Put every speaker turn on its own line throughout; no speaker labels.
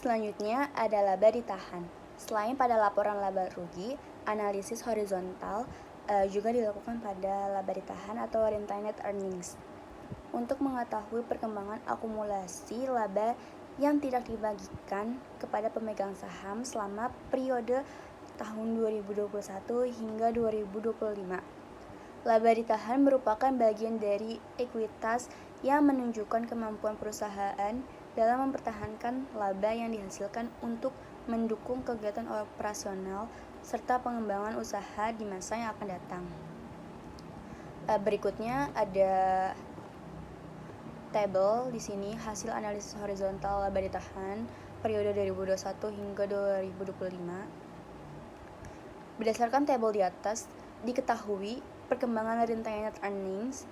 Selanjutnya ada laba ditahan. Selain pada laporan laba rugi, analisis horizontal juga dilakukan pada laba ditahan atau retained earnings untuk mengetahui perkembangan akumulasi laba yang tidak dibagikan kepada pemegang saham selama periode tahun 2021 hingga 2025. Laba ditahan merupakan bagian dari ekuitas yang menunjukkan kemampuan perusahaan dalam mempertahankan laba yang dihasilkan untuk mendukung kegiatan operasional serta pengembangan usaha di masa yang akan datang. Berikutnya ada tabel di sini hasil analisis horizontal laba ditahan periode 2021 hingga 2025. Berdasarkan tabel di atas, diketahui perkembangan retained earnings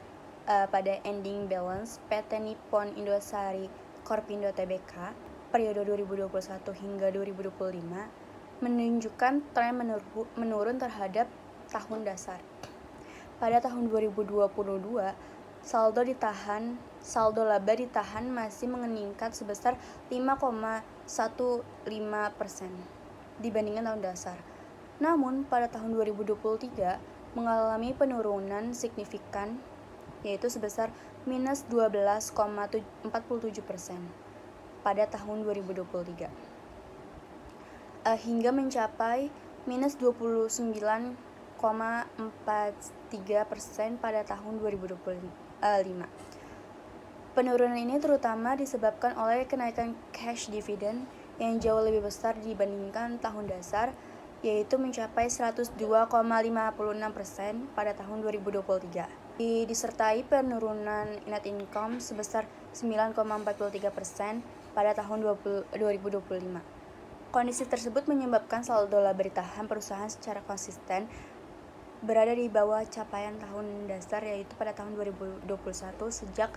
pada ending balance PT Nippon Indosari Korpindo Tbk periode 2021 hingga 2025 menunjukkan tren menurun terhadap tahun dasar. Pada tahun 2022, saldo laba ditahan masih meningkat sebesar 5,15% dibandingkan tahun dasar. Namun pada tahun 2023 mengalami penurunan signifikan yaitu sebesar minus 12,47% pada tahun 2023 hingga mencapai minus 29,43% pada tahun 2025. Penurunan ini terutama disebabkan oleh kenaikan cash dividend yang jauh lebih besar dibandingkan tahun dasar, yaitu mencapai 102,56% pada tahun 2023. Disertai penurunan net income sebesar 9,43% pada tahun 2025. Kondisi tersebut menyebabkan saldo laba ditahan perusahaan secara konsisten berada di bawah capaian tahun dasar yaitu pada tahun 2021 sejak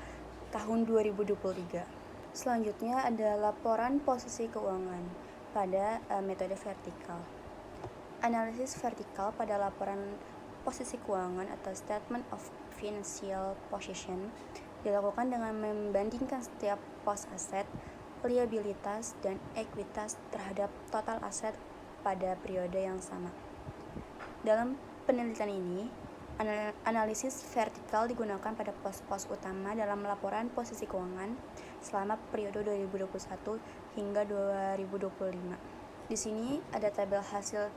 tahun 2023. Selanjutnya ada laporan posisi keuangan pada metode vertikal. Analisis vertikal pada laporan posisi keuangan atau Statement of Financial Position dilakukan dengan membandingkan setiap pos aset, liabilitas, dan ekuitas terhadap total aset pada periode yang sama. Dalam penelitian ini, analisis vertikal digunakan pada pos-pos utama dalam laporan posisi keuangan selama periode 2021 hingga 2025. Di sini ada tabel hasil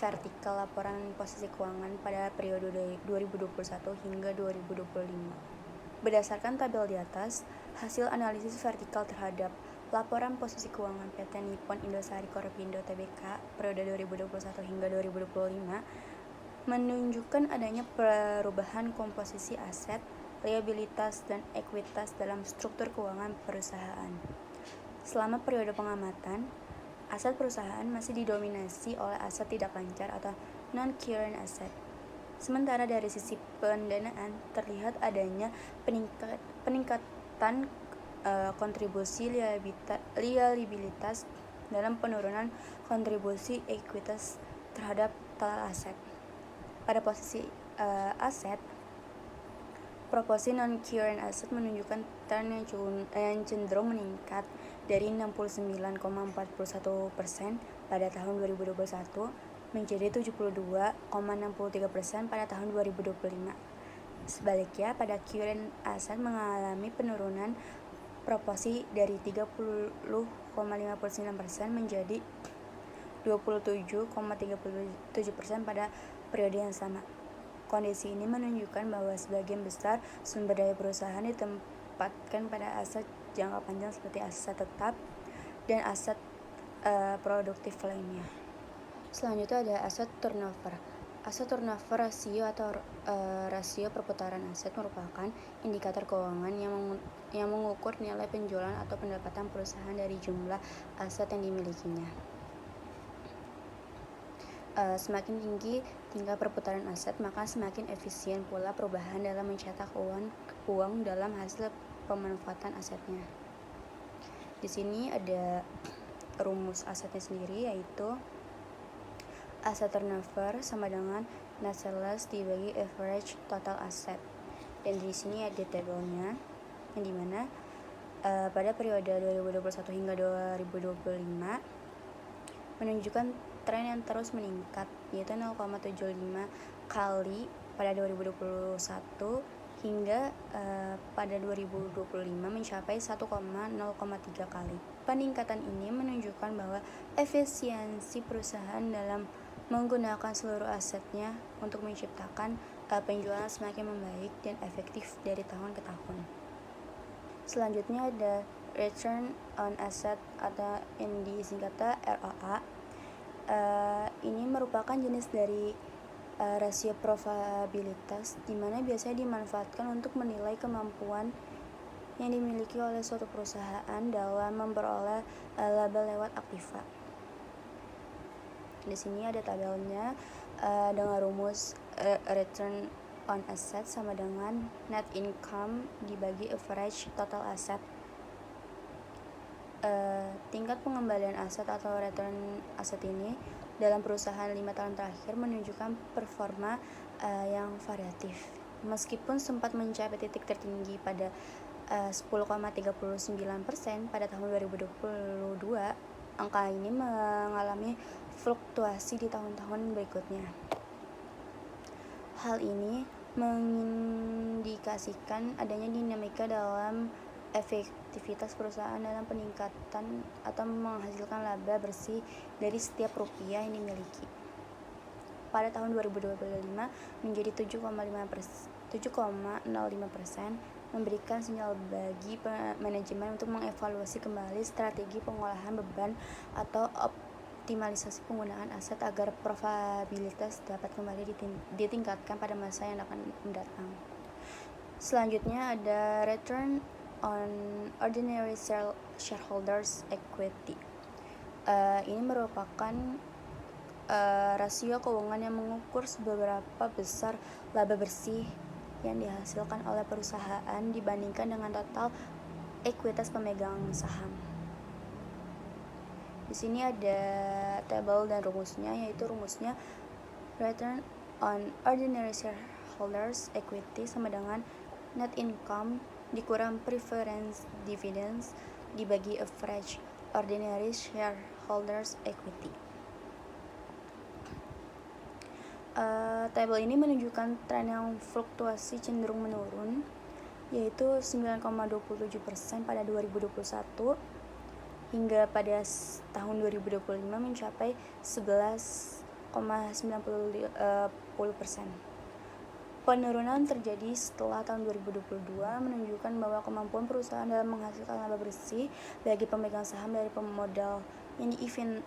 vertikal laporan posisi keuangan pada periode 2021 hingga 2025. Berdasarkan tabel di atas, hasil analisis vertikal terhadap laporan posisi keuangan PT Nippon Indosari Korpindo Tbk periode 2021 hingga 2025 menunjukkan adanya perubahan komposisi aset, liabilitas, dan ekuitas dalam struktur keuangan perusahaan. Selama periode pengamatan, aset perusahaan masih didominasi oleh aset tidak lancar atau non-current asset. Sementara dari sisi pendanaan terlihat adanya peningkatan kontribusi liabilitas dalam penurunan kontribusi ekuitas terhadap total aset. Pada posisi aset, proporsi non-current asset menunjukkan tren yang cenderung meningkat dari 69,41% pada tahun 2021 menjadi 72,63% pada tahun 2025. Sebaliknya, pada current asset mengalami penurunan proporsi dari 30,59% menjadi 27,37% pada periode yang sama. Kondisi ini menunjukkan bahwa sebagian besar sumber daya perusahaan ditempatkan pada aset jangka panjang seperti aset tetap dan aset produktif lainnya. Selanjutnya ada aset turnover. Aset turnover rasio atau rasio perputaran aset merupakan indikator keuangan yang mengukur nilai penjualan atau pendapatan perusahaan dari jumlah aset yang dimilikinya. Semakin tinggi tingkat perputaran aset, maka semakin efisien pula perubahan dalam mencetak uang dalam hasil pemanfaatan asetnya. Di sini ada rumus asetnya sendiri, yaitu aset turnover sama dengan net sales dibagi average total asset. Dan di sini ada tabelnya, yang dimana pada periode 2021 hingga 2025 menunjukkan tren yang terus meningkat, yaitu 0,75 kali pada 2021 hingga pada 2025 mencapai 1,0,3 kali. Peningkatan ini menunjukkan bahwa efisiensi perusahaan dalam menggunakan seluruh asetnya untuk menciptakan penjualan semakin membaik dan efektif dari tahun ke tahun. Selanjutnya ada return on asset atau yang disingkat ROA. Ini merupakan jenis dari rasio probabilitas di mana biasanya dimanfaatkan untuk menilai kemampuan yang dimiliki oleh suatu perusahaan dalam memperoleh laba lewat aktiva. Di sini ada tabelnya dengan rumus return on asset sama dengan net income dibagi average total asset. Tingkat pengembalian aset atau return aset ini dalam perusahaan 5 tahun terakhir menunjukkan performa yang variatif. Meskipun sempat mencapai titik tertinggi pada 10,39% pada tahun 2022, angka ini mengalami fluktuasi di tahun-tahun berikutnya. Hal ini mengindikasikan adanya dinamika dalam efektivitas perusahaan dalam peningkatan atau menghasilkan laba bersih dari setiap rupiah yang dimiliki. Pada tahun 2025 menjadi 7,05%, memberikan sinyal bagi manajemen untuk mengevaluasi kembali strategi pengolahan beban atau optimalisasi penggunaan aset agar probabilitas dapat kembali ditingkatkan pada masa yang akan mendatang. Selanjutnya ada return on ordinary shareholders equity. Ini merupakan rasio keuangan yang mengukur seberapa besar laba bersih yang dihasilkan oleh perusahaan dibandingkan dengan total ekuitas pemegang saham. Di sini ada tabel dan rumusnya, yaitu rumusnya return on ordinary shareholders equity sama dengan net income dikurang preference dividends dibagi average ordinary shareholders equity. Tabel ini menunjukkan tren yang fluktuasi cenderung menurun, yaitu 9,27% pada 2021 hingga pada tahun 2025 mencapai 11,90%. Penurunan terjadi setelah tahun 2022 menunjukkan bahwa kemampuan perusahaan dalam menghasilkan laba bersih bagi pemegang saham dari pemodal yang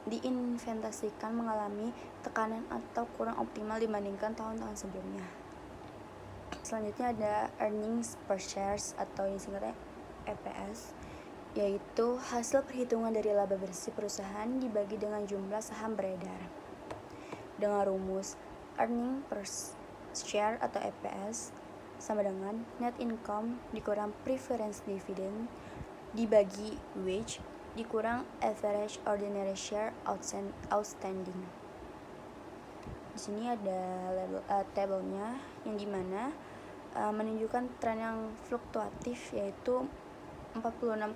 diinvestasikan mengalami tekanan atau kurang optimal dibandingkan tahun-tahun sebelumnya. Selanjutnya ada earnings per shares atau yang disingkat EPS, yaitu hasil perhitungan dari laba bersih perusahaan dibagi dengan jumlah saham beredar. Dengan rumus earning per share atau EPS sama dengan net income dikurang preference dividend dibagi wage dikurang average ordinary share outstanding. Di sini ada tabelnya yang dimana menunjukkan tren yang fluktuatif, yaitu 46,48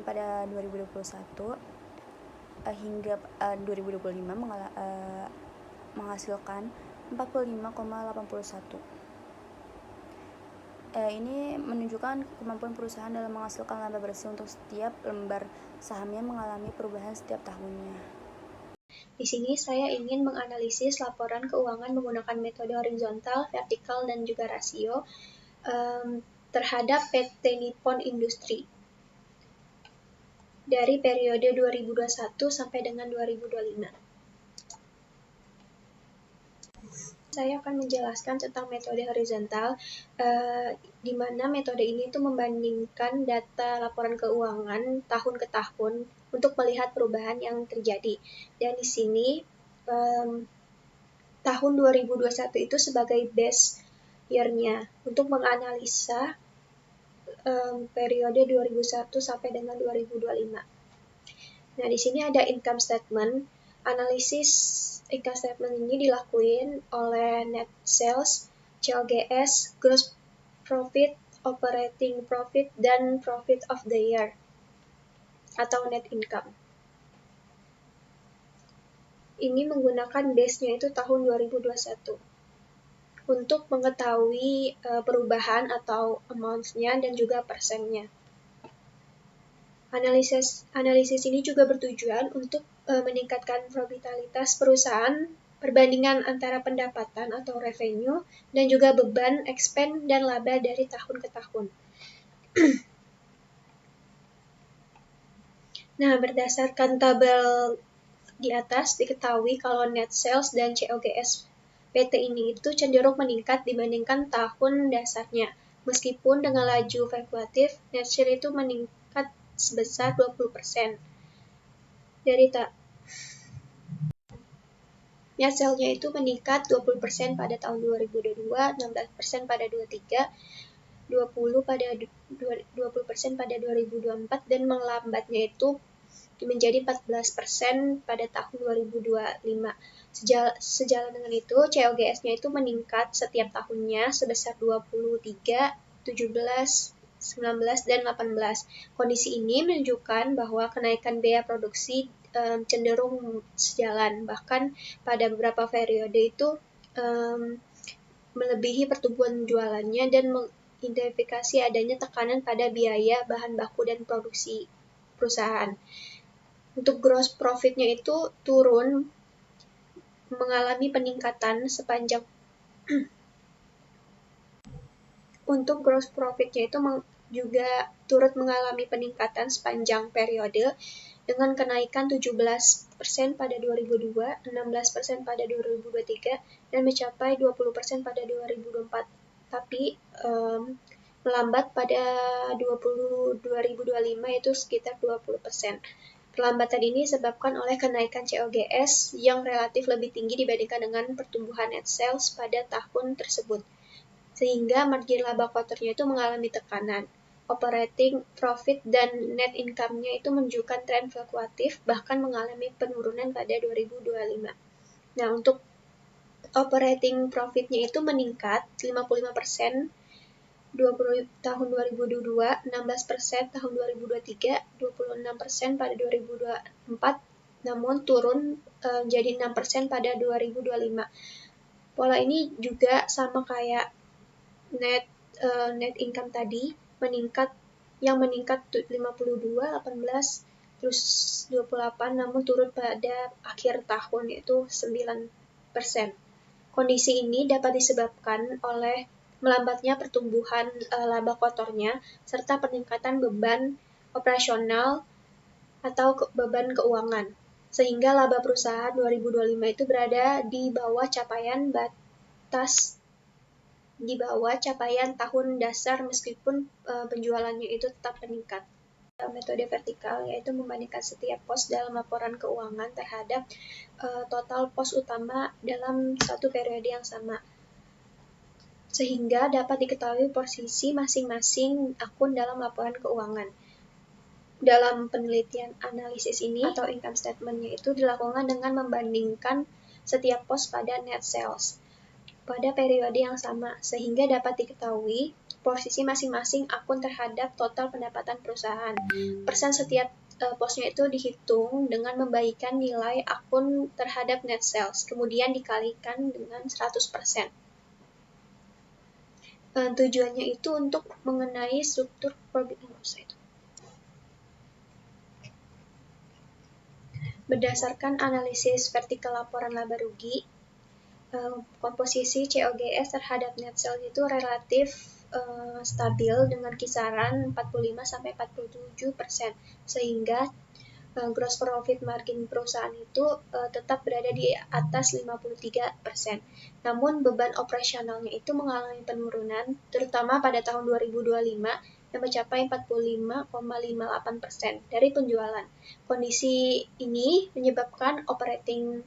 pada 2021 hingga 2025 menghasilkan 45,81. Ini menunjukkan kemampuan perusahaan dalam menghasilkan laba bersih untuk setiap lembar sahamnya mengalami perubahan setiap tahunnya.
Di sini saya ingin menganalisis laporan keuangan menggunakan metode horizontal, vertikal, dan juga rasio terhadap PT Nippon Industri dari periode 2021 sampai dengan 2025. Saya akan menjelaskan tentang metode horizontal, di mana metode ini itu membandingkan data laporan keuangan tahun ke tahun untuk melihat perubahan yang terjadi. Dan di sini tahun 2021 itu sebagai base year-nya untuk menganalisa periode 2001 sampai dengan 2025. Nah, di sini ada income statement. Analisis income statement ini dilakuin oleh net sales, COGS, gross profit, operating profit dan profit of the year atau net income. Ini menggunakan base-nya itu tahun 2021 untuk mengetahui perubahan atau amounts-nya dan juga persennya. Analisis ini juga bertujuan untuk meningkatkan profitabilitas perusahaan, perbandingan antara pendapatan atau revenue, dan juga beban, expense, dan laba dari tahun ke tahun. Nah, berdasarkan tabel di atas diketahui kalau net sales dan COGS PT ini itu cenderung meningkat dibandingkan tahun dasarnya. Meskipun dengan laju fluktuatif, net sales itu meningkat sebesar 20%. Net sales-nya itu meningkat 20% pada tahun 2022, 16% pada 2023, 20% pada 2024, dan melambatnya itu menjadi 14% pada tahun 2025. Sejalan dengan itu, COGS-nya itu meningkat setiap tahunnya sebesar 23, 17, 19, dan 18. Kondisi ini menunjukkan bahwa kenaikan biaya produksi cenderung sejalan, bahkan pada beberapa periode itu melebihi pertumbuhan jualannya dan mengidentifikasi adanya tekanan pada biaya bahan baku dan produksi perusahaan. Untuk gross profit-nya itu turun mengalami peningkatan sepanjang untuk gross profit-nya itu juga turut mengalami peningkatan sepanjang periode dengan kenaikan 17% pada 2002, 16% pada 2023, dan mencapai 20% pada 2024. Tapi melambat pada 2025 itu sekitar 20%. Perlambatan ini disebabkan oleh kenaikan COGS yang relatif lebih tinggi dibandingkan dengan pertumbuhan net sales pada tahun tersebut, sehingga margin laba kuartalnya itu mengalami tekanan. Operating profit dan net income-nya itu menunjukkan tren fluktuatif, bahkan mengalami penurunan pada 2025. Nah, untuk operating profit-nya itu meningkat 55% tahun 2022, 16% tahun 2023, 26% pada 2024, namun turun jadi 6% pada 2025. Pola ini juga sama kayak net income tadi, meningkat 52, 18, terus 28, namun turun pada akhir tahun yaitu 9%. Kondisi ini dapat disebabkan oleh melambatnya pertumbuhan laba kotornya serta peningkatan beban operasional atau beban keuangan, sehingga laba perusahaan 2025 itu berada di bawah capaian tahun dasar meskipun penjualannya itu tetap meningkat. Metode vertikal yaitu membandingkan setiap pos dalam laporan keuangan terhadap total pos utama dalam satu periode yang sama, sehingga dapat diketahui posisi masing-masing akun dalam laporan keuangan. Dalam penelitian analisis ini atau income statement-nya itu dilakukan dengan membandingkan setiap pos pada net sales pada periode yang sama, sehingga dapat diketahui posisi masing-masing akun terhadap total pendapatan perusahaan. Persen setiap posnya itu dihitung dengan membagikan nilai akun terhadap net sales, kemudian dikalikan dengan 100%. Tujuannya itu untuk mengenai struktur profit and loss itu. Berdasarkan analisis vertikal laporan laba rugi, komposisi COGS terhadap net sales itu relatif stabil dengan kisaran 45-47%, sehingga gross profit margin perusahaan itu tetap berada di atas 53%. Namun beban operasionalnya itu mengalami penurunan, terutama pada tahun 2025 yang mencapai 45,58% dari penjualan. Kondisi ini menyebabkan operating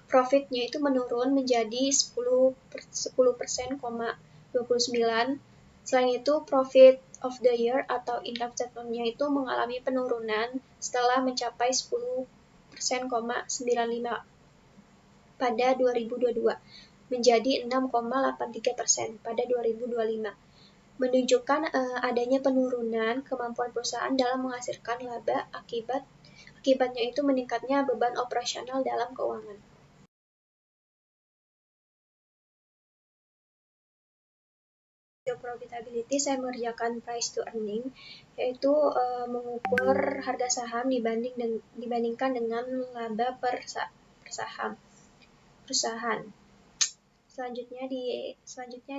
profit-nya itu menurun menjadi 10%,29%. Selain itu, profit of the year atau income statement-nya itu mengalami penurunan setelah mencapai 10%,95% pada 2022 menjadi 6,83% pada 2025. menunjukkan adanya penurunan kemampuan perusahaan dalam menghasilkan laba akibatnya itu meningkatnya beban operasional dalam keuangan. Profitability, saya mengerjakan price to earning, yaitu mengukur harga saham dibandingkan dengan laba per saham perusahaan. Selanjutnya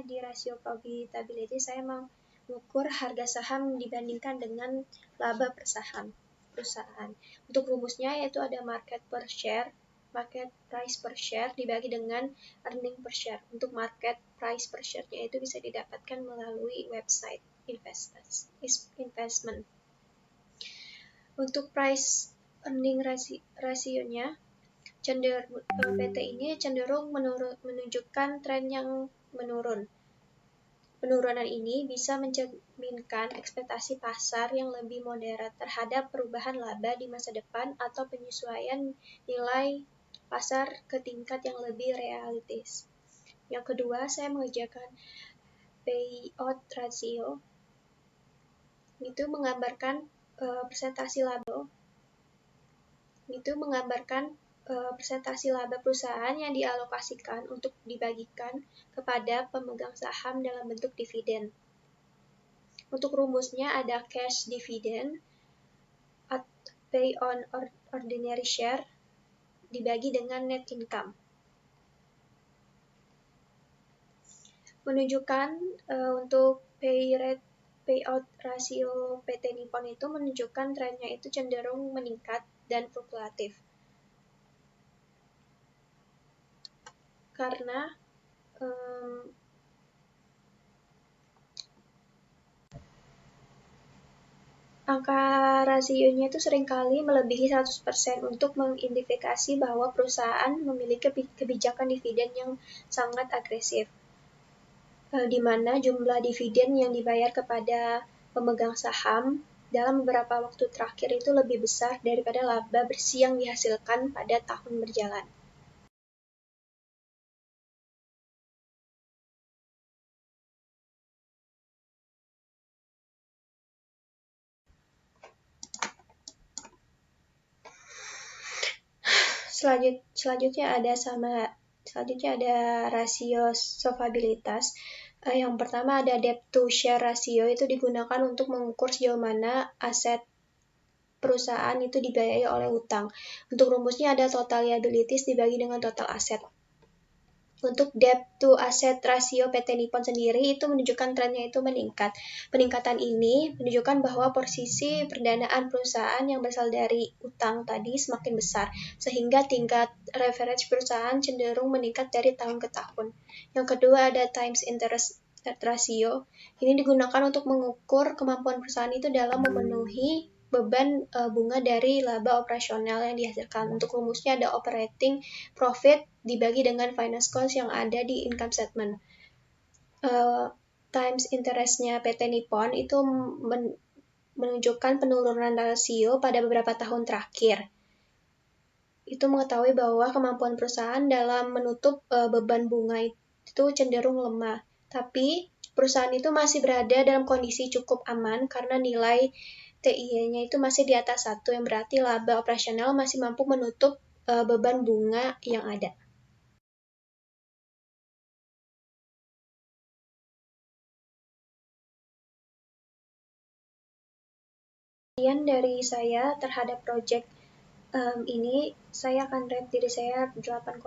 di rasio profitability, saya mengukur harga saham dibandingkan dengan laba per saham perusahaan. Untuk rumusnya yaitu ada market price per share dibagi dengan earning per share. Untuk market price per share-nya itu bisa didapatkan melalui website investment. Untuk price earning rasionya, PT ini cenderung menunjukkan tren yang menurun. Penurunan ini bisa mencerminkan ekspektasi pasar yang lebih moderat terhadap perubahan laba di masa depan atau penyesuaian nilai pasar ke tingkat yang lebih realistis. Yang kedua, saya mengerjakan payout ratio. Itu menggambarkan persentase laba perusahaan yang dialokasikan untuk dibagikan kepada pemegang saham dalam bentuk dividen. Untuk rumusnya ada cash dividend pay on ordinary share dibagi dengan net income. Menunjukkan untuk payout rasio PT Nippon itu menunjukkan trennya itu cenderung meningkat dan fluktuatif. Karena angka rasionya itu seringkali melebihi 100% untuk mengidentifikasi bahwa perusahaan memiliki kebijakan dividen yang sangat agresif, di mana jumlah dividen yang dibayar kepada pemegang saham dalam beberapa waktu terakhir itu lebih besar daripada laba bersih yang dihasilkan pada tahun berjalan. Selanjutnya ada rasio solvabilitas. Yang pertama ada debt to share ratio, itu digunakan untuk mengukur sejauh mana aset perusahaan itu dibiayai oleh utang. Untuk rumusnya ada total liabilities dibagi dengan total aset. Untuk debt to asset rasio PT Nippon sendiri itu menunjukkan trennya itu meningkat. Peningkatan ini menunjukkan bahwa posisi pendanaan perusahaan yang berasal dari utang tadi semakin besar, sehingga tingkat leverage perusahaan cenderung meningkat dari tahun ke tahun. Yang kedua ada times interest ratio. Ini digunakan untuk mengukur kemampuan perusahaan itu dalam memenuhi beban bunga dari laba operasional yang dihasilkan. Untuk rumusnya ada operating profit dibagi dengan finance cost yang ada di income statement. Times interest-nya PT Nippon itu menunjukkan penurunan rasio pada beberapa tahun terakhir. Itu mengetahui bahwa kemampuan perusahaan dalam menutup beban bunga itu cenderung lemah. Tapi perusahaan itu masih berada dalam kondisi cukup aman karena nilai TIE-nya itu masih di atas 1, yang berarti laba operasional masih mampu menutup beban bunga yang ada. Kemudian dari saya terhadap project ini, saya akan rate diri saya 8,5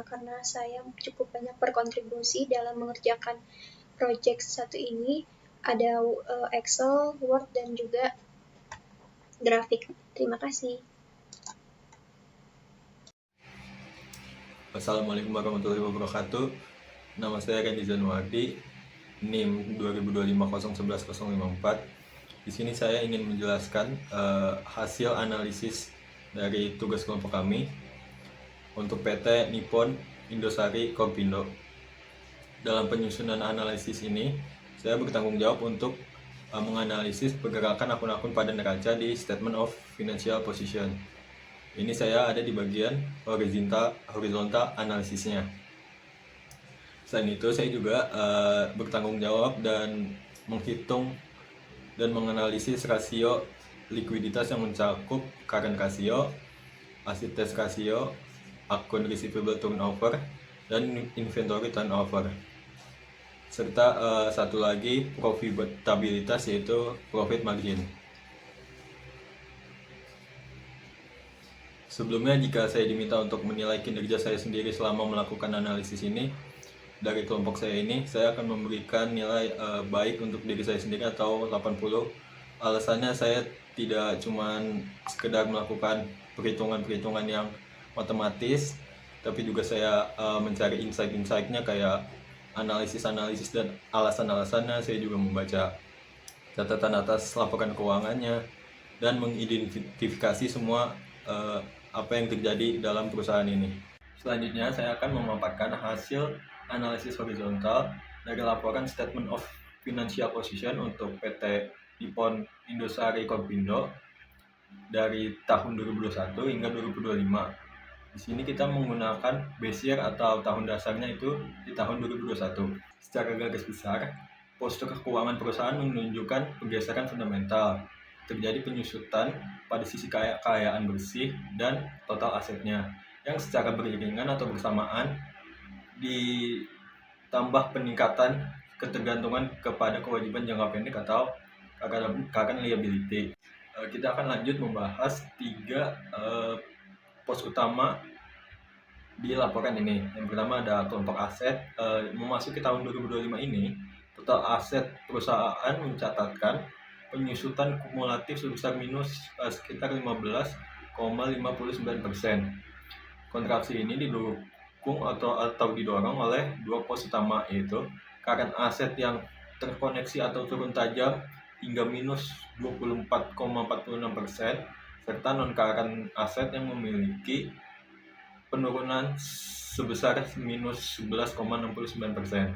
karena saya cukup banyak berkontribusi dalam mengerjakan project satu ini. Ada Excel, Word, dan juga grafik. Terima kasih.
Assalamualaikum warahmatullahi wabarakatuh. Nama saya Randy Zanuardi, NIM 2025011054. Di sini saya ingin menjelaskan hasil analisis dari tugas kelompok kami untuk PT Nippon Indosari Korpindo. Dalam penyusunan analisis ini, saya bertanggung jawab untuk menganalisis pergerakan akun-akun pada neraca di Statement of Financial Position. Ini saya ada di bagian horizontal analisisnya. Selain itu, saya juga bertanggung jawab dan menghitung dan menganalisis rasio likuiditas yang mencakup current ratio, asset test ratio, akun receivable turnover, dan inventory turnover. Serta satu lagi profitabilitas, yaitu profit margin. Sebelumnya, jika saya diminta untuk menilai kinerja saya sendiri selama melakukan analisis ini dari kelompok saya ini, saya akan memberikan nilai baik untuk diri saya sendiri atau 80. Alasannya saya tidak cuma sekedar melakukan perhitungan-perhitungan yang matematis, tapi juga saya mencari insight-insightnya kayak analisis-analisis dan alasan-alasannya. Saya juga membaca catatan atas laporan keuangannya dan mengidentifikasi semua apa yang terjadi dalam perusahaan ini. Selanjutnya, saya akan memaparkan hasil analisis horizontal dari laporan Statement of Financial Position untuk PT Nippon Indosari Kopindo dari tahun 2021 hingga 2025. Di sini kita menggunakan base year atau tahun dasarnya itu di tahun 2021. Secara garis besar, postur keuangan perusahaan menunjukkan pergeseran fundamental. Terjadi penyusutan pada sisi kekayaan bersih dan total asetnya, yang secara beriringan atau bersamaan ditambah peningkatan ketergantungan kepada kewajiban jangka pendek atau current liability. Kita akan lanjut membahas 3 pos utama di laporan ini. Yang pertama ada kelompok aset. Memasuki tahun 2025 ini, total aset perusahaan mencatatkan penyusutan kumulatif sebesar minus sekitar 15,59%. Kontraksi ini didukung atau didorong oleh 2 pos utama, yaitu current aset yang terkoneksi atau turun tajam hingga minus 24,46%, serta non-current aset yang memiliki penurunan sebesar minus 11,69%.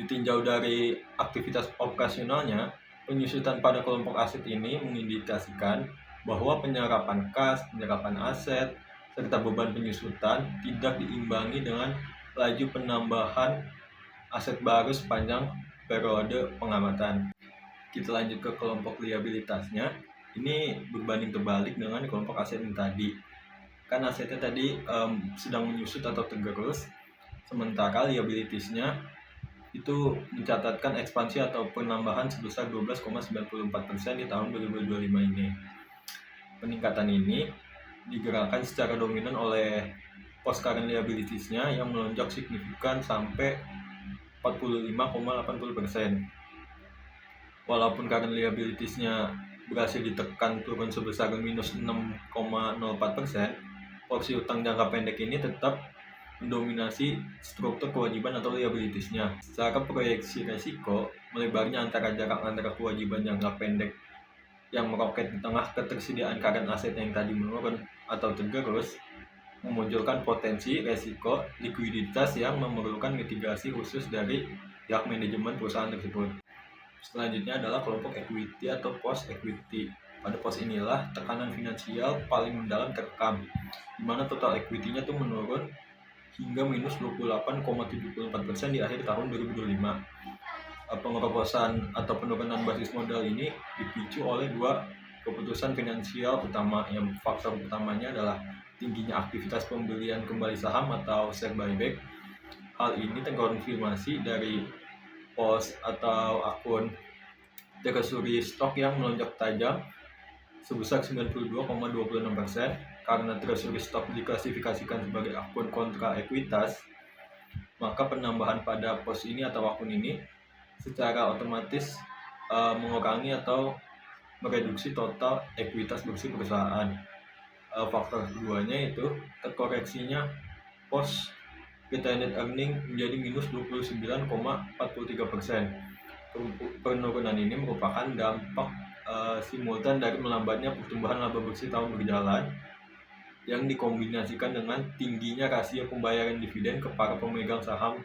Ditinjau dari aktivitas operasionalnya, penyusutan pada kelompok aset ini mengindikasikan bahwa penyerapan kas, penyerapan aset, serta beban penyusutan tidak diimbangi dengan laju penambahan aset baru sepanjang periode pengamatan. Kita lanjut ke kelompok liabilitasnya. Ini berbanding terbalik dengan kelompok aset yang tadi. Kan asetnya tadi sedang menyusut atau tergerus, sementara liabilitiesnya itu mencatatkan ekspansi atau penambahan sebesar 12,94% di tahun 2025 ini. Peningkatan ini digerakkan secara dominan oleh pos current liabilitiesnya yang melonjak signifikan sampai 45,80%. Walaupun current liabilitiesnya berhasil ditekan turun sebesar minus 6,04%, porsi utang jangka pendek ini tetap mendominasi struktur kewajiban atau liabilitiesnya. Secara proyeksi resiko, melebarnya jarak antara kewajiban jangka pendek yang meroket di tengah ketersediaan current aset yang tadi menurun atau tergerus, memunculkan potensi resiko likuiditas yang memerlukan mitigasi khusus dari pihak manajemen perusahaan tersebut. Selanjutnya adalah kelompok equity atau post equity. Pada pos inilah tekanan finansial paling mendalam terekam, di mana total equity-nya tuh menurun hingga minus 28,74% di akhir tahun 2025. Pengerobosan atau penurunan basis modal ini dipicu oleh 2 keputusan finansial utama. Yang faktor utamanya adalah tingginya aktivitas pembelian kembali saham atau share buyback. Hal ini terkonfirmasi dari pos atau akun treasury stock yang melonjak tajam sebesar 92,26%. Karena treasury stock diklasifikasikan sebagai akun kontra ekuitas, maka penambahan pada pos ini atau akun ini secara otomatis mengurangi atau mereduksi total ekuitas bersih perusahaan. Faktor keduanya itu terkoreksinya pos retained earning menjadi minus 29,43%. Penurunan ini merupakan dampak simultan dari melambatnya pertumbuhan laba bersih tahun berjalan yang dikombinasikan dengan tingginya rasio pembayaran dividen ke para pemegang saham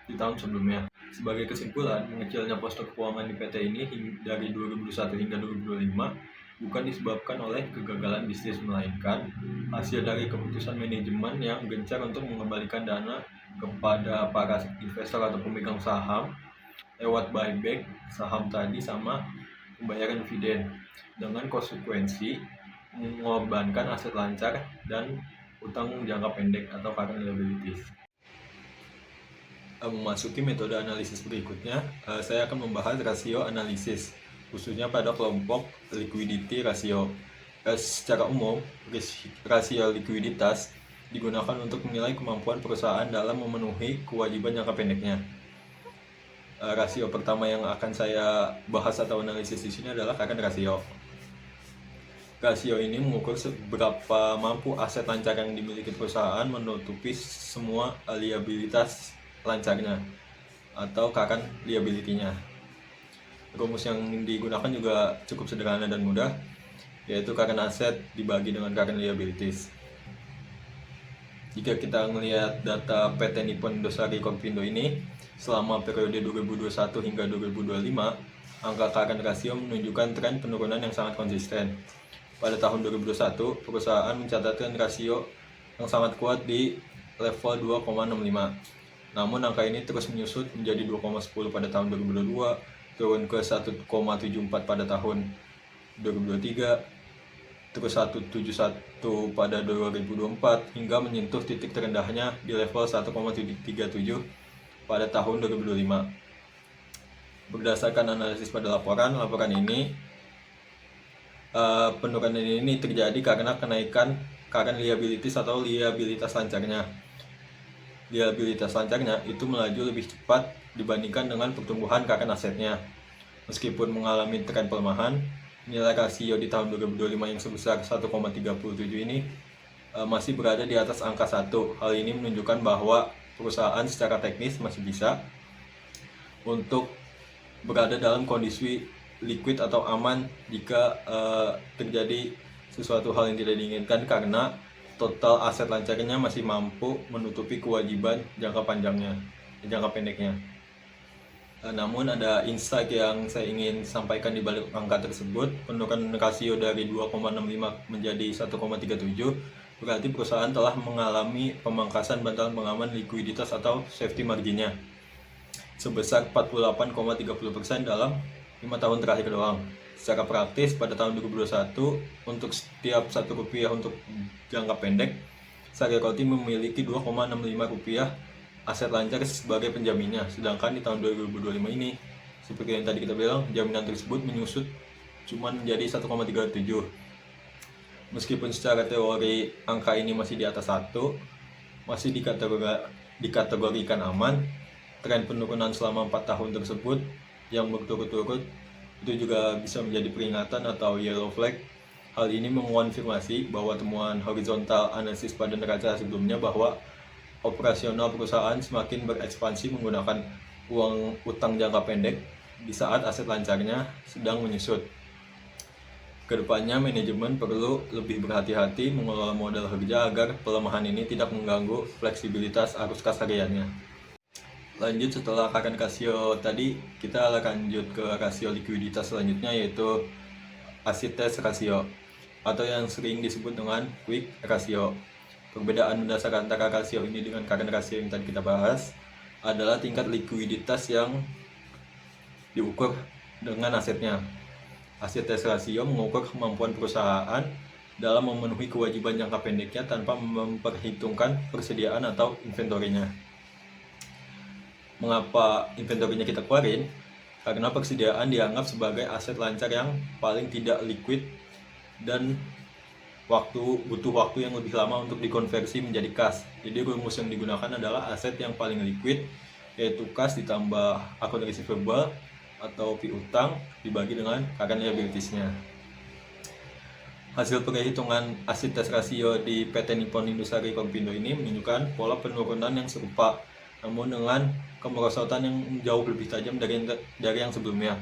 di tahun sebelumnya. Sebagai kesimpulan, mengecilnya postur keuangan di PT ini dari 2021 hingga 2025 bukan disebabkan oleh kegagalan bisnis, melainkan hasil dari keputusan manajemen yang gencar untuk mengembalikan dana kepada para investor atau pemegang saham lewat buyback saham tadi sama pembayaran dividen, dengan konsekuensi mengorbankan aset lancar dan utang jangka pendek atau current liabilities. Memasuki metode analisis berikutnya, saya akan membahas rasio analisis, khususnya pada kelompok liquidity ratio. Secara umum, rasio likuiditas digunakan untuk menilai kemampuan perusahaan dalam memenuhi kewajiban jangka pendeknya. Rasio pertama yang akan saya bahas atau analisis di sini adalah current ratio. Rasio ini mengukur seberapa mampu aset lancar yang dimiliki perusahaan menutupi semua liabilitas lancarnya atau current liability-nya. Rumus yang digunakan juga cukup sederhana dan mudah, yaitu current asset dibagi dengan current liabilities. Jika kita melihat data PT Nippon Indosari Kopindo ini, selama periode 2021 hingga 2025, angka current ratio menunjukkan tren penurunan yang sangat konsisten. Pada tahun 2021, perusahaan mencatatkan rasio yang sangat kuat di level 2,65. Namun angka ini terus menyusut menjadi 2,10 pada tahun 2022, turun ke 1,74 pada tahun 2023, terus 1,71 pada 2024, hingga menyentuh titik terendahnya di level 1,37 pada tahun 2025. Berdasarkan analisis pada laporan ini, penurunan ini terjadi karena kenaikan current liabilities atau liabilitas lancarnya. Liabilitas lancarnya itu melaju lebih cepat dibandingkan dengan pertumbuhan current asetnya. Meskipun mengalami tren pelemahan, nilai rasio di tahun 2025 yang sebesar 1,37 ini masih berada di atas angka 1. Hal ini menunjukkan bahwa perusahaan secara teknis masih bisa untuk berada dalam kondisi liquid atau aman jika terjadi sesuatu hal yang tidak diinginkan, karena total aset lancarnya masih mampu menutupi kewajiban jangka pendeknya. Namun ada insight yang saya ingin sampaikan di balik angka tersebut. Penurunan rasio dari 2,65 menjadi 1,37 berarti perusahaan telah mengalami pemangkasan bantalan pengaman likuiditas atau safety marginnya sebesar 48,30% dalam 5 tahun terakhir doang. Secara praktis pada tahun 2021, untuk setiap Rp1 untuk jangka pendek, Saryakoti memiliki Rp2,65 aset lancar sebagai penjaminnya. Sedangkan di tahun 2025 ini, seperti yang tadi kita bilang, jaminan tersebut menyusut cuma menjadi 1,37. Meskipun secara teori angka ini masih di atas 1, masih dikategorikan aman, tren penurunan selama 4 tahun tersebut yang berturut-turut itu juga bisa menjadi peringatan atau yellow flag. Hal ini mengonfirmasi bahwa temuan horizontal analisis pada neraca sebelumnya bahwa operasional perusahaan semakin berekspansi menggunakan uang utang jangka pendek di saat aset lancarnya sedang menyusut. Kedepannya manajemen perlu lebih berhati-hati mengelola modal kerja agar pelemahan ini tidak mengganggu fleksibilitas arus kas hariannya. Lanjut, setelah current ratio tadi, kita lanjut ke rasio likuiditas selanjutnya, yaitu acid test ratio atau yang sering disebut dengan quick ratio. Perbedaan mendasar antara rasio ini dengan current ratio yang tadi kita bahas adalah tingkat likuiditas yang diukur dengan asetnya. Acid test ratio mengukur kemampuan perusahaan dalam memenuhi kewajiban jangka pendeknya tanpa memperhitungkan persediaan atau inventorinya. Mengapa inventorinya kita keluarin? Karena persediaan dianggap sebagai aset lancar yang paling tidak liquid dan butuh waktu yang lebih lama untuk dikonversi menjadi kas. Jadi rumus yang digunakan adalah aset yang paling liquid, yaitu kas ditambah account receivable atau piutang dibagi dengan current liabilities-nya. Hasil perhitungan acid test ratio di PT Nippon Indosari Kopindo ini menunjukkan pola penurunan yang serupa, namun dengan kemerosotan yang jauh lebih tajam dari yang sebelumnya.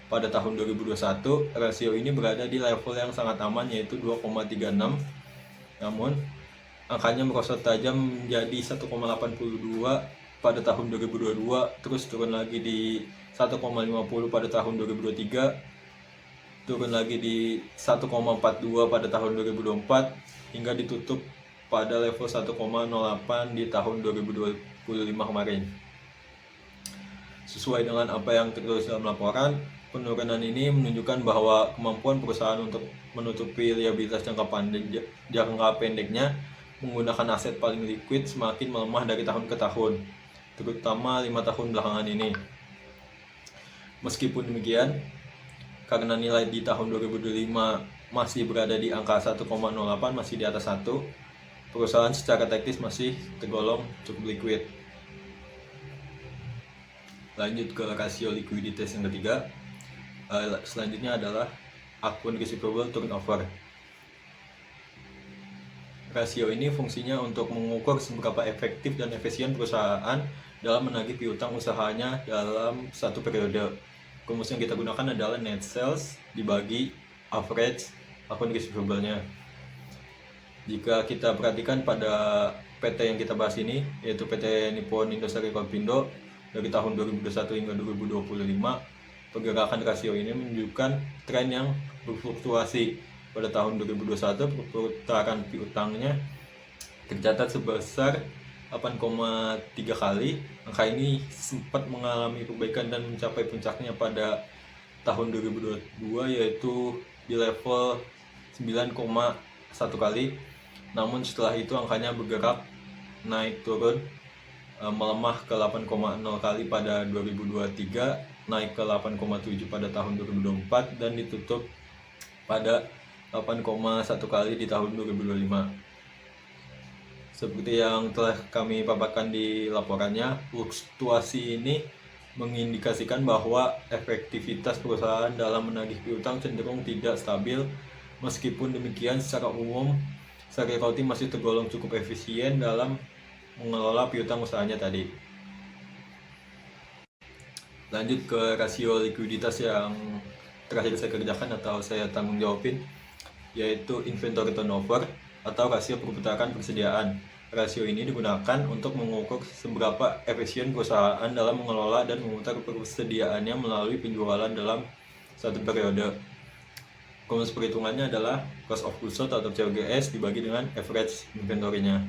Pada tahun 2021, rasio ini berada di level yang sangat aman, yaitu 2,36. Namun, angkanya merosot tajam menjadi 1,82 pada tahun 2022, terus turun lagi di 1,50 pada tahun 2023, turun lagi di 1,42 pada tahun 2024, hingga ditutup pada level 1,08 di tahun 2025 kemarin. Sesuai dengan apa yang tertulis dalam laporan, penurunan ini menunjukkan bahwa kemampuan perusahaan untuk menutupi liabilitas jangka pendeknya menggunakan aset paling liquid semakin melemah dari tahun ke tahun, terutama 5 tahun belakangan ini. Meskipun demikian, karena nilai di tahun 2025 masih berada di angka 1,08, masih di atas 1, perusahaan secara teknis masih tergolong cukup liquid. Lanjut ke rasio likuiditas yang ketiga. Selanjutnya adalah akun receivable turnover. Rasio ini fungsinya untuk mengukur seberapa efektif dan efisien perusahaan dalam menagih piutang usahanya dalam satu periode. Rumus yang kita gunakan adalah net sales dibagi average akun receivable-nya. Jika kita perhatikan pada PT yang kita bahas ini, yaitu PT Nippon Indosari Kopindo, dari tahun 2021 hingga 2025, pergerakan rasio ini menunjukkan tren yang berfluktuasi. Pada tahun 2021, perputaran piutangnya tercatat sebesar 8,3 kali. Angka ini sempat mengalami perbaikan dan mencapai puncaknya pada tahun 2022, yaitu di level 9,1 kali. Namun setelah itu angkanya bergerak naik turun, melemah ke 8,0 kali pada 2023, naik ke 8,7 pada tahun 2024, dan ditutup pada 8,1 kali di tahun 2025. Seperti yang telah kami paparkan di laporannya, fluktuasi ini mengindikasikan bahwa efektivitas perusahaan dalam menagih piutang cenderung tidak stabil. Meskipun demikian, secara umum Sari Roti masih tergolong cukup efisien dalam mengelola piutang usahanya tadi. Lanjut ke rasio likuiditas yang terakhir saya kerjakan atau saya tanggung jawabin, yaitu inventory turnover atau rasio perputaran persediaan. Rasio ini digunakan untuk mengukur seberapa efisien perusahaan dalam mengelola dan memutar persediaannya melalui penjualan dalam satu periode. Rumus perhitungannya adalah cost of goods sold atau COGS dibagi dengan average inventory-nya.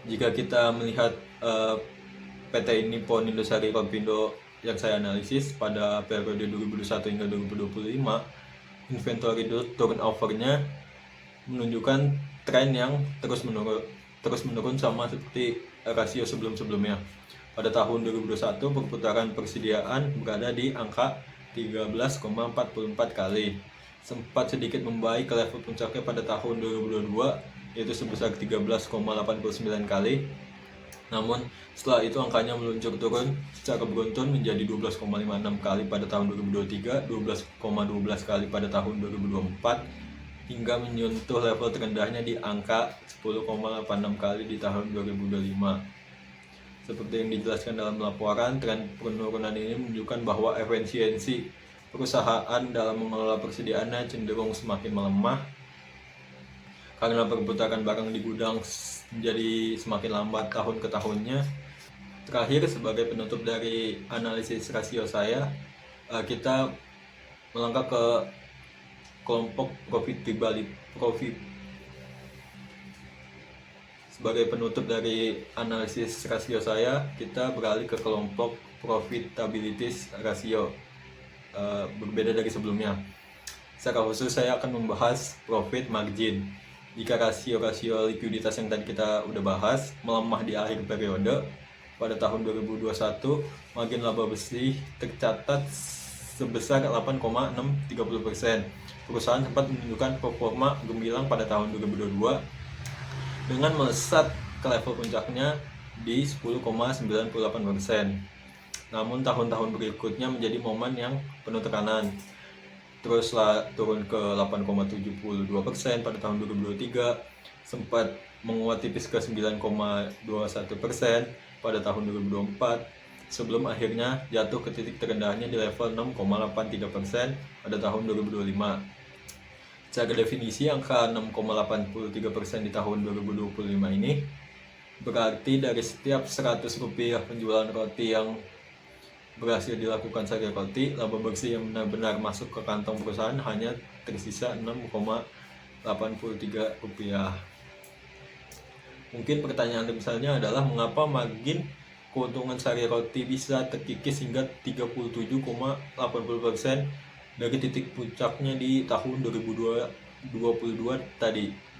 Jika kita melihat PT Nippon Indosari Kopindo yang saya analisis pada periode 2021 hingga 2025, inventory turnover-nya menunjukkan tren yang terus menurun sama seperti rasio sebelum-sebelumnya. Pada tahun 2021, perputaran persediaan berada di angka 13,44 kali. Sempat sedikit membaik ke level puncaknya pada tahun 2022, yaitu sebesar 13,89 kali. Namun setelah itu angkanya meluncur turun secara beruntun menjadi 12,56 kali pada tahun 2023, 12,12 kali pada tahun 2024, hingga menyentuh level terendahnya di angka 10,86 kali di tahun 2025. Seperti yang dijelaskan dalam laporan, tren penurunan ini menunjukkan bahwa efisiensi perusahaan dalam mengelola persediaannya cenderung semakin melemah karena perputaran barang di gudang menjadi semakin lambat tahun ke tahunnya. Terakhir, sebagai penutup dari analisis rasio saya, kita melangkah ke kelompok profit. Sebagai penutup dari analisis rasio saya, kita beralih ke kelompok profitability rasio. Berbeda dari sebelumnya. Secara khusus saya akan membahas profit margin. Jika rasio-rasio likuiditas yang tadi kita udah bahas melemah di akhir periode, pada tahun 2021 margin laba bersih tercatat sebesar 8,630%. Perusahaan sempat menunjukkan performa gemilang pada tahun 2022 dengan melesat ke level puncaknya di 10,98%. Namun tahun-tahun berikutnya menjadi momen yang penuh tekanan. Teruslah turun ke 8,72% pada tahun 2023, sempat menguat tipis ke 9,21% pada tahun 2024, sebelum akhirnya jatuh ke titik terendahnya di level 6,83% pada tahun 2025. Secara definisi, angka 6,83% di tahun 2025 ini berarti dari setiap 100 rupiah penjualan roti yang berhasil dilakukan Sari Roti, laba bersih yang benar-benar masuk ke kantong perusahaan hanya tersisa 6,83 rupiah. Mungkin pertanyaan terbesarnya adalah mengapa margin keuntungan sehari roti bisa terkikis hingga 37,80% dari titik puncaknya di tahun 2022 tadi.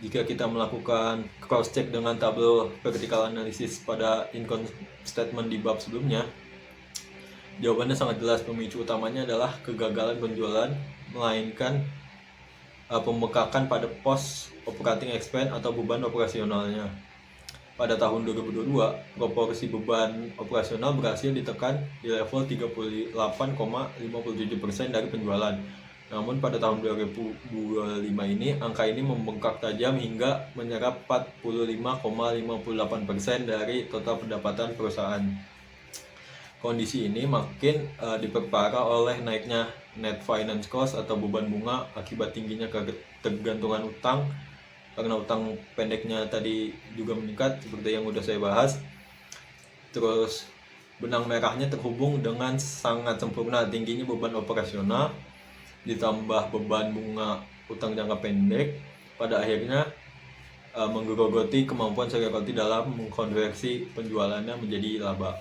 Jika kita melakukan cross check dengan tabel vertical analysis pada income statement di bab sebelumnya, jawabannya sangat jelas. Pemicu utamanya adalah kegagalan penjualan, melainkan pembengkakan pada pos operating expense atau beban operasionalnya. Pada tahun 2022, proporsi beban operasional berhasil ditekan di level 38,57% dari penjualan. Namun pada tahun 2025 ini, angka ini membengkak tajam hingga menyerap 45,58% dari total pendapatan perusahaan. Kondisi ini makin diperparah oleh naiknya net finance cost atau beban bunga akibat tingginya ketergantungan utang, karena utang pendeknya tadi juga meningkat seperti yang udah saya bahas. Terus benang merahnya terhubung dengan sangat sempurna tingginya beban operasional ditambah beban bunga utang jangka pendek, pada akhirnya menggerogoti kemampuan Seri Roti dalam mengkonversi penjualannya menjadi laba.